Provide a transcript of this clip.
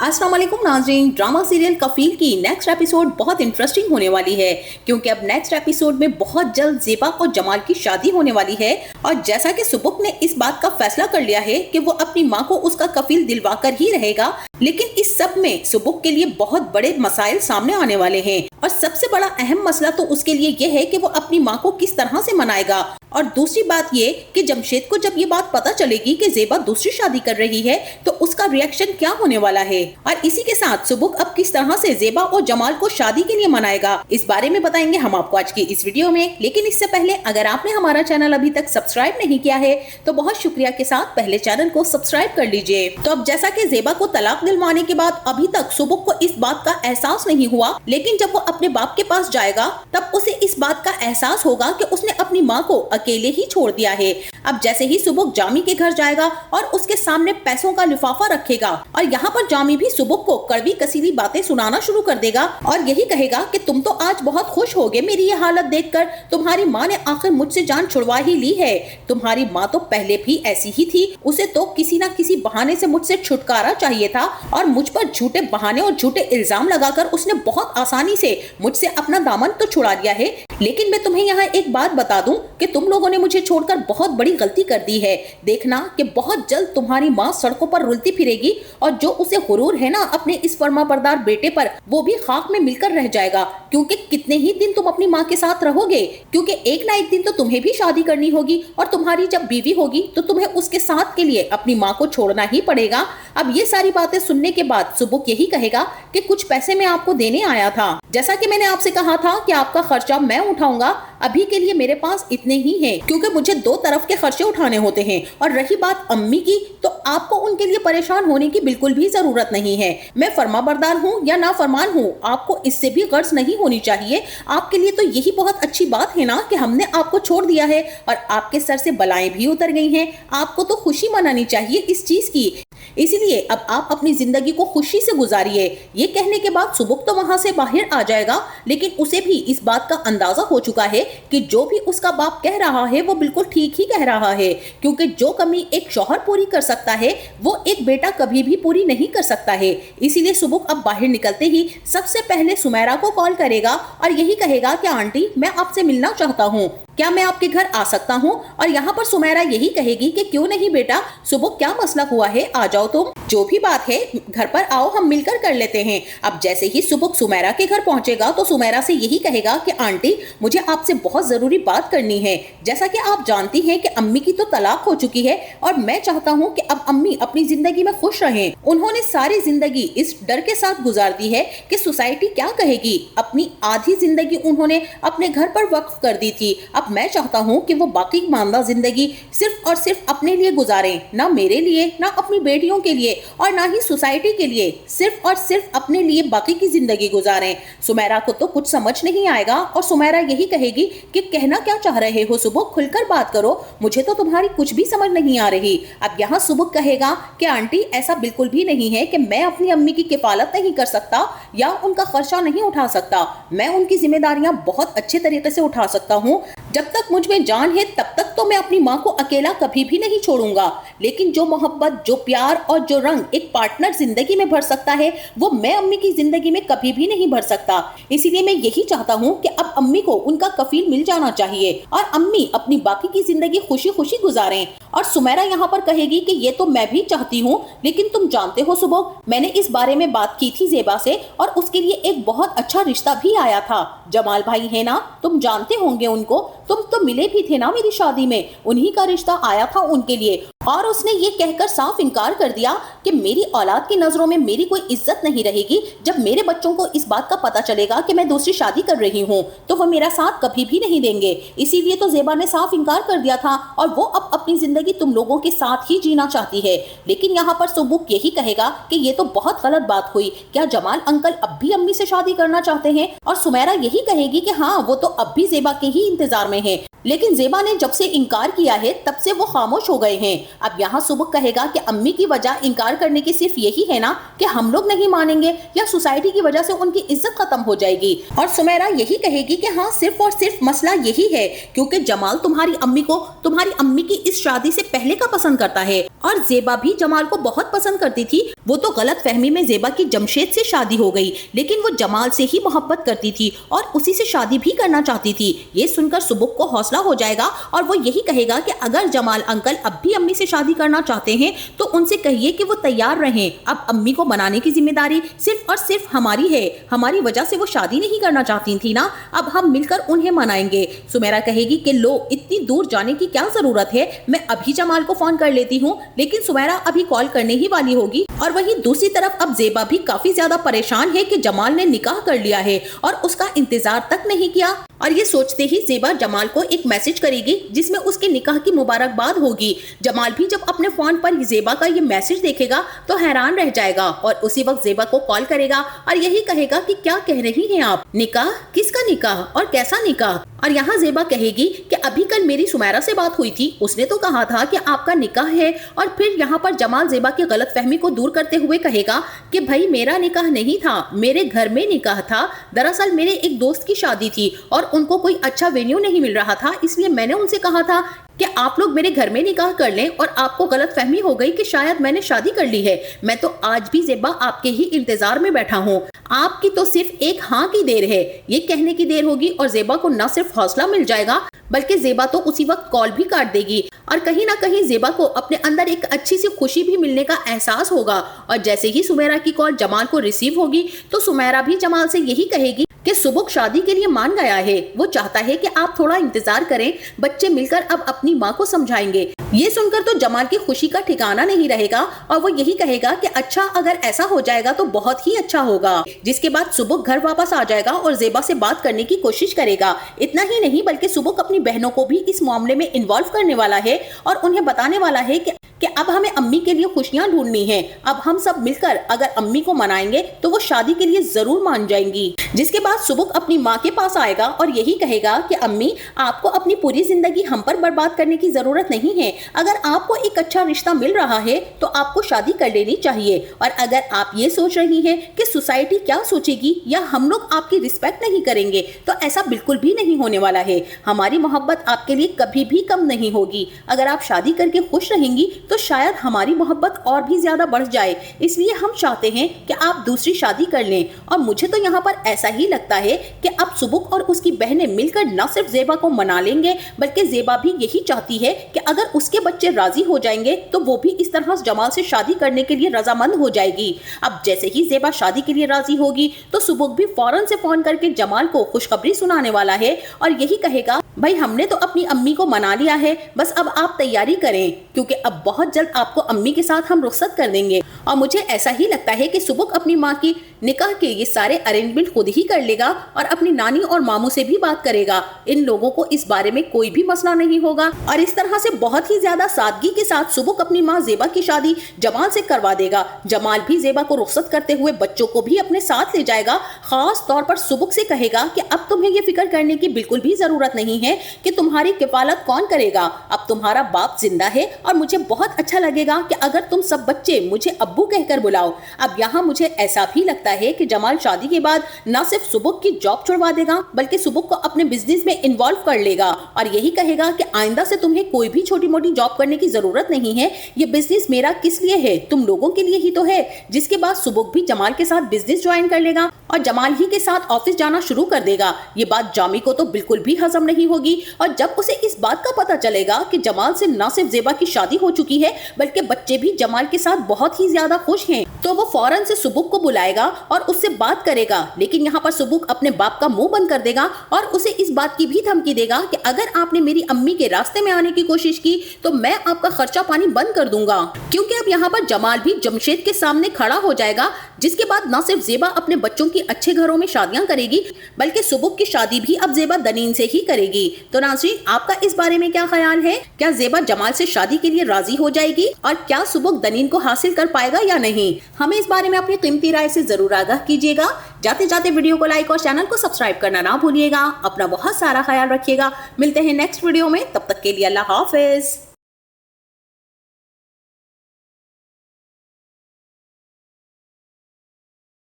अस्सलाम वालेकुम नाज़रीन, ड्रामा सीरियल कफील की नेक्स्ट एपिसोड बहुत इंटरेस्टिंग होने वाली है क्योंकि अब नेक्स्ट एपिसोड में बहुत जल्द ज़ेबा और जमाल की शादी होने वाली है। और जैसा कि सुबुक ने इस बात का फैसला कर लिया है कि वो अपनी माँ को उसका कफील दिलवाकर ही रहेगा, लेकिन इस सब में सुबुक के लिए बहुत बड़े मसाइल सामने आने वाले हैं। और सबसे बड़ा अहम मसला तो उसके लिए ये है कि वो अपनी माँ को किस तरह से मनाएगा। और दूसरी बात ये कि जमशेद को जब ये बात पता चलेगी कि ज़ेबा दूसरी शादी कर रही है तो उसका रिएक्शन क्या होने वाला है। और इसी के साथ सुबुक अब किस तरह से ज़ेबा और जमाल को शादी के लिए मनाएगा, इस बारे में बताएंगे हम आपको आज की इस वीडियो में। लेकिन इससे पहले अगर आपने हमारा चैनल अभी तक सब्सक्राइब नहीं किया है तो बहुत शुक्रिया के साथ पहले चैनल को सब्सक्राइब कर लीजिए। तो अब जैसा कि ज़ेबा को तलाक दिलवाने के बाद अभी तक सुबुक को इस बात का एहसास नहीं हुआ, लेकिन जब वो अपने बाप के पास जाएगा तब उसे इस बात का एहसास होगा कि उसने अपनी माँ को अकेले ही छोड़ दिया है। अब जैसे ही सुबुक जामी के घर जाएगा और उसके सामने पैसों का लिफाफा रखेगा और यहाँ पर जामी भी सुबुक को कड़वी कसीली बातें सुनाना शुरू कर देगा और यही कहेगा कि तुम तो आज बहुत खुश होगे मेरी ये हालत देखकर, तुम्हारी माँ ने आखिर मुझसे जान छुड़वा ही ली है। तुम्हारी माँ तो पहले भी ऐसी ही थी, उसे तो किसी न किसी बहाने से मुझसे छुटकारा चाहिए था और मुझ पर झूठे बहाने और झूठे इल्जाम लगाकर उसने बहुत आसानी से मुझसे अपना दामन तो छुड़ा लिया है। लेकिन मैं तुम्हें यहाँ एक बात बता दूं कि तुम लोगों ने मुझे छोड़कर बहुत बड़ी गलती कर दी है। देखना कि बहुत जल्द तुम्हारी माँ सड़कों पर रुलती फिरेगी और जो उसे गुरूर है ना अपने इस फर्माबरदार बेटे पर, वो भी खाक में मिलकर रह जाएगा। क्योंकि कितने ही दिन तुम अपनी माँ के साथ रहोगे, क्योंकि एक ना एक दिन तो तुम्हें भी शादी करनी होगी और तुम्हारी जब बीवी होगी तो तुम्हें उसके साथ के लिए अपनी माँ को छोड़ना ही पड़ेगा। अब ये सारी बातें सुनने के बाद सुबुक यही कहेगा कि कुछ पैसे मैं आपको देने आया था, जैसा कि मैंने आपसे कहा था कि आपका खर्चा मैं उठाऊंगा, अभी के लिए मेरे पास इतने ही हैं क्योंकि मुझे दो तरफ के खर्चे उठाने होते हैं। और रही बात अम्मी की, तो आपको उनके लिए परेशान होने की बिल्कुल भी जरूरत नहीं है। मैं फरमाबरदार हूँ या ना फरमान हूँ, आपको इससे भी गर्ज नहीं होनी चाहिए। आपके लिए तो यही बहुत अच्छी बात है ना कि हमने आपको छोड़ दिया है और आपके सर से बलाएं भी उतर गई हैं। आपको तो खुशी मनानी चाहिए इस चीज की, इसलिए अब आप अपनी जिंदगी को खुशी से गुजारिए। ये कहने के बाद सुबुक तो वहां से बाहर आ जाएगा, लेकिन उसे भी इस बात का अंदाजा हो चुका है कि जो भी उसका बाप कह रहा है वो बिल्कुल ठीक ही कह रहा है, क्योंकि जो कमी एक शौहर पूरी कर सकता है वो एक बेटा कभी भी पूरी नहीं कर सकता है। इसीलिए सुबुक अब बाहर निकलते ही सबसे पहले सुमेरा को कॉल करेगा और यही कहेगा कि आंटी मैं आपसे मिलना चाहता हूँ, क्या मैं आपके घर आ सकता हूँ। और यहाँ पर सुमेरा यही कहेगी कि क्यों नहीं बेटा, सुबुक क्या मसला हुआ है, आ जाओ तुम, जो भी बात है घर पर आओ, हम मिलकर कर लेते हैं। अब जैसे ही सुबुक सुमेरा के घर पहुंचेगा तो सुमेरा से यही कहेगा कि आंटी मुझे आपसे बहुत जरूरी बात करनी है। जैसा कि आप जानती हैं कि अम्मी की तो तलाक हो चुकी है और मैं चाहता हूं कि अब अम्मी अपनी जिंदगी में खुश रहें। उन्होंने सारी जिंदगी इस डर के साथ गुजार दी है कि सोसाइटी क्या कहेगी। अपनी आधी जिंदगी उन्होंने अपने घर पर वक्फ कर दी थी, अब मैं चाहता हूं कि वो बाकी मानदा जिंदगी सिर्फ और सिर्फ अपने लिए गुजारें, ना मेरे लिए, ना अपनी बेटियों के लिए और ना ही सोसाइटी के लिए, सिर्फ और सिर्फ अपने लिए बाकी की जिंदगी गुजारें। सुमेरा को तो कुछ समझ नहीं आएगा और सुमेरा यही कहेगी कि कहना क्या चाह रहे हो सुबुक, खुलकर बात करो, मुझे तो तुम्हारी कुछ भी समझ नहीं आ रही। अब यहाँ सुबुक कहेगा कि आंटी ऐसा बिल्कुल भी नहीं है कि मैं अपनी अम्मी की किफालत नहीं कर सकता या उनका खर्चा नहीं उठा सकता, मैं उनकी जिम्मेदारियां बहुत अच्छे तरीके से उठा सकता हूँ। जब तक मुझ में जान है तब तक तो मैं अपनी माँ को अकेला कभी भी नहीं छोड़ूंगा, लेकिन जो मोहब्बत, जो प्यार और जो रंग एक पार्टनर जिंदगी में भर सकता है वो मैं अम्मी की जिंदगी में कभी भी नहीं भर सकता। इसीलिए मैं यही चाहता हूँ कि अब अम्मी को उनका कफील मिल जाना चाहिए और अम्मी अपनी बाकी की जिंदगी खुशी खुशी गुजारें। और सुमेरा यहाँ पर कहेगी कि ये तो मैं भी चाहती हूँ, लेकिन तुम जानते हो सुबुक, मैंने इस बारे में बात की थी ज़ेबा से और उसके लिए एक बहुत अच्छा रिश्ता भी आया था। जमाल भाई है ना, तुम जानते होंगे उनको, तुम तो मिले भी थे ना मेरी शादी में, उन्हीं का रिश्ता आया था उनके लिए। और उसने ये कहकर साफ इनकार कर दिया कि मेरी औलाद की नजरों में मेरी कोई इज्जत नहीं रहेगी। जब मेरे बच्चों को इस बात का पता चलेगा कि मैं दूसरी शादी कर रही हूँ तो वो मेरा साथ कभी भी नहीं देंगे। इसीलिए तो ज़ेबा ने साफ इनकार कर दिया था और वो अब अपनी जिंदगी तुम लोगों के साथ ही जीना चाहती है। लेकिन यहाँ पर सुबुक यही कहेगा कि ये तो बहुत गलत बात हुई, क्या जमाल अंकल अब भी अम्मी से शादी करना चाहते हैं। और सुमेरा यही कहेगी कि हाँ वो तो अब भी ज़ेबा के ही इंतजार में ہیں, لیکن زیبا نے جب سے انکار کیا ہے تب سے وہ خاموش ہو گئے ہیں. اب یہاں سبک کہے گا کہ امی کی وجہ انکار کرنے کی صرف یہی ہے نا کہ ہم لوگ نہیں مانیں گے, یا سوسائٹی کی وجہ سے ان کی عزت ختم ہو جائے گی. اور سمیرا یہی کہے گی کہ ہاں صرف اور صرف مسئلہ یہی ہے کیونکہ جمال تمہاری امی کو تمہاری امی کی اس شادی سے پہلے کا پسند کرتا ہے, اور زیبا بھی جمال کو بہت پسند کرتی تھی. وہ تو غلط فہمی میں زیبا کی جمشید سے شادی ہو گئی, لیکن وہ جمال سے ہی محبت کرتی تھی اور اسی سے شادی بھی کرنا چاہتی تھی. یہ سن کر سبک کو حوصلہ ہو جائے گا اور وہ یہی کہے گا کہ اگر جمال انکل اب بھی امی سے شادی کرنا چاہتے ہیں تو ان سے کہیے کہ وہ تیار رہیں. اب امی کو منانے کی ذمہ داری صرف اور صرف ہماری ہے, ہماری وجہ سے وہ شادی نہیں کرنا چاہتی تھی نا, اب ہم مل کر انہیں منائیں گے. سمیرا کہے گی کہ لو اتنی دور جانے کی کیا ضرورت ہے, میں ابھی جمال کو فون کر لیتی ہوں. لیکن سمیرا ابھی کال کرنے ہی والی ہوگی. اور وہیں دوسری طرف اب زیبا بھی کافی زیادہ پریشان ہے کہ جمال نے نکاح کر لیا ہے اور اس کا انتظار تک نہیں کیا. اور یہ سوچتے ہی زیبا جمال کو ایک میسج کرے گی جس میں اس کے نکاح کی مبارکباد ہوگی. جمال بھی جب اپنے فون پر زیبا کا یہ میسج دیکھے گا تو حیران رہ جائے گا اور اسی وقت زیبا کو کال کرے گا اور یہی کہے گا کہ کیا کہہ رہی ہیں آپ, نکاح, کس کا نکاح اور کیسا نکاح. اور یہاں زیبا کہے گی کہ ابھی کل میری سمیرا سے بات ہوئی تھی, اس نے تو کہا تھا کہ آپ کا نکاح ہے. اور پھر یہاں پر جمال زیبا کی غلط فہمی کو دور کرتے ہوئے کہے گا کہ بھائی میرا نکاح نہیں تھا, میرے گھر میں نکاح تھا. دراصل میرے ایک دوست کی شادی تھی اور ان کو کوئی اچھا وینیو نہیں مل رہا تھا, اس لیے میں نے ان سے کہا تھا کہ آپ لوگ میرے گھر میں نکاح کر لیں, اور آپ کو غلط فہمی ہو گئی کہ شاید میں نے شادی کر لی ہے. میں تو آج بھی زیبا آپ کے ہی انتظار میں بیٹھا ہوں, آپ کی تو صرف ایک ہاں کی دیر ہے. یہ کہنے کی دیر ہوگی اور زیبا کو نہ صرف حوصلہ مل جائے گا بلکہ زیبا تو اسی وقت کال بھی کاٹ دے گی, اور کہیں نہ کہیں زیبا کو اپنے اندر ایک اچھی سی خوشی بھی ملنے کا احساس ہوگا. اور جیسے ہی سمیرا کی کال جمال کو ریسیو ہوگی تو سمیرا بھی جمال سے یہی کہے گی کہ سبک شادی کے لیے مان گیا ہے, وہ چاہتا ہے کہ آپ تھوڑا انتظار کریں, بچے مل کر اب اپنی ماں کو سمجھائیں گے. یہ سن کر تو جمال کی خوشی کا ٹھکانہ نہیں رہے گا اور وہ یہی کہے گا کہ اچھا اگر ایسا ہو جائے گا تو بہت ہی اچھا ہوگا. جس کے بعد سبک گھر واپس آ جائے گا اور زیبا سے بات کرنے کی کوشش کرے گا. اتنا ہی نہیں بلکہ سبک اپنی بہنوں کو بھی اس معاملے میں انوالو کرنے والا ہے اور انہیں بتانے والا ہے کہ اب ہمیں امی کے لیے خوشیاں ڈھونڈنی ہیں. اب ہم سب مل کر اگر امی کو منائیں گے تو وہ شادی کے لیے ضرور مان جائیں گی. جس کے بعد سبک اپنی ماں کے پاس آئے گا اور یہی کہے گا کہ امی آپ کو اپنی پوری زندگی ہم پر برباد کرنے کی ضرورت نہیں ہے. اگر آپ کو ایک اچھا رشتہ مل رہا ہے تو آپ کو شادی کر لینی چاہیے. اور اگر آپ یہ سوچ رہی ہیں کہ سوسائٹی کیا سوچے گی یا ہم لوگ آپ کی رسپیکٹ نہیں کریں گے تو ایسا بالکل بھی نہیں ہونے والا ہے. ہماری محبت آپ کے لیے کبھی بھی کم نہیں ہوگی. اگر آپ شادی کر کے خوش رہیں گی تو شاید ہماری محبت اور بھی زیادہ بڑھ جائے, اس لیے ہم چاہتے ہیں کہ آپ دوسری شادی کر لیں. اور مجھے تو یہاں پر ایسا ہی لگتا ہے کہ اب سبک اور اس کی بہنیں مل کر نہ صرف زیبا کو منا لیں گے بلکہ زیبا بھی یہی چاہتی ہے کہ اگر اس کے بچے راضی ہو جائیں گے تو وہ بھی اس طرح جمال سے شادی کرنے کے لیے رضامند ہو جائے گی. اب جیسے ہی زیبا شادی کے لیے راضی ہوگی تو سبک بھی فوراً سے فون کر کے جمال کو خوشخبری سنانے والا ہے اور یہی کہے گا بھائی ہم نے تو اپنی امی کو منا لیا ہے, بس اب آپ تیاری کریں کیونکہ اب بہت جلد آپ کو امی کے ساتھ ہم رخصت کر دیں گے. اور مجھے ایسا ہی لگتا ہے کہ سبک اپنی ماں کی نکاح کے یہ سارے ارینجمنٹ خود ہی کر لے گا اور اپنی نانی اور ماموں سے بھی بات کرے گا. ان لوگوں کو اس بارے میں کوئی بھی مسئلہ نہیں ہوگا اور اس طرح سے بہت ہی زیادہ سادگی کے ساتھ سبک اپنی ماں زیبا کی شادی جمال سے کروا دے گا. جمال بھی زیبا کو رخصت کرتے ہوئے بچوں کو بھی اپنے ساتھ لے جائے گا. خاص طور پر سبک سے کہے گا کہ اب تمہیں یہ فکر کرنے کی بالکل بھی ضرورت نہیں ہے کہ تمہاری کفالت کون کرے گا. اب تمہارا باپ زندہ ہے اور مجھے بہت اچھا لگے گا کہ اگر تم سب بچے مجھے ابو کہہ کر بلاؤ. اب یہاں مجھے ایسا بھی لگتا ہے کہ جمال شادی کے بعد نہ صرف سبک کی جاب چھڑوا دے گا بلکہ سبک کو اپنے بزنس میں انوالو کر لے گا اور یہی کہے گا کہ آئندہ سے تمہیں کوئی بھی چھوٹی موٹی جاب کرنے کی ضرورت نہیں ہے. یہ بزنس میرا کس لیے ہے, تم لوگوں کے لیے ہی تو ہے. جس کے بعد سبک بھی جمال کے ساتھ بزنس جوائن کر لے گا اور جمال ہی کے ساتھ آفس جانا شروع کر دے گا. یہ بات جامی کو تو بالکل بھی ہضم نہیں ہوگی اور جب اسے اس بات کا پتہ چلے گا کہ جمال سے نہ صرف زیبا کی شادی ہو چکی ہے بلکہ بچے بھی جمال کے ساتھ بہت ہی زیادہ خوش ہیں تو وہ فوراً سے سبک کو بلائے گا اور اس سے بات کرے گا. لیکن یہاں پر سبک اپنے باپ کا منہ بند کر دے گا اور اسے اس بات کی بھی دھمکی دے گا کہ اگر آپ نے میری امی کے راستے میں آنے کی کوشش کی تو میں آپ کا خرچہ پانی بند کر دوں گا. کیونکہ اب یہاں پر جمال بھی جمشید کے سامنے کھڑا ہو جائے گا. جس کے بعد نہ صرف زیبا اپنے بچوں کی اچھے گھروں میں شادیاں کرے گی بلکہ سبک کی شادی بھی اب زیبا دنین سے ہی کرے گی. تو ناظرین آپ کا اس بارے میں کیا خیال ہے؟ کیا زیبا جمال سے شادی کے لیے راضی ہو جائے گی اور کیا سبک دنین کو حاصل کر پائے گا یا نہیں؟ हमें इस बारे में अपनी कीमती राय से जरूर आगाह कीजिएगा। जाते जाते वीडियो को लाइक और चैनल को सब्सक्राइब करना ना भूलिएगा। अपना बहुत सारा ख्याल रखिएगा। मिलते हैं नेक्स्ट वीडियो में, तब तक के लिए अल्लाह हाफिज।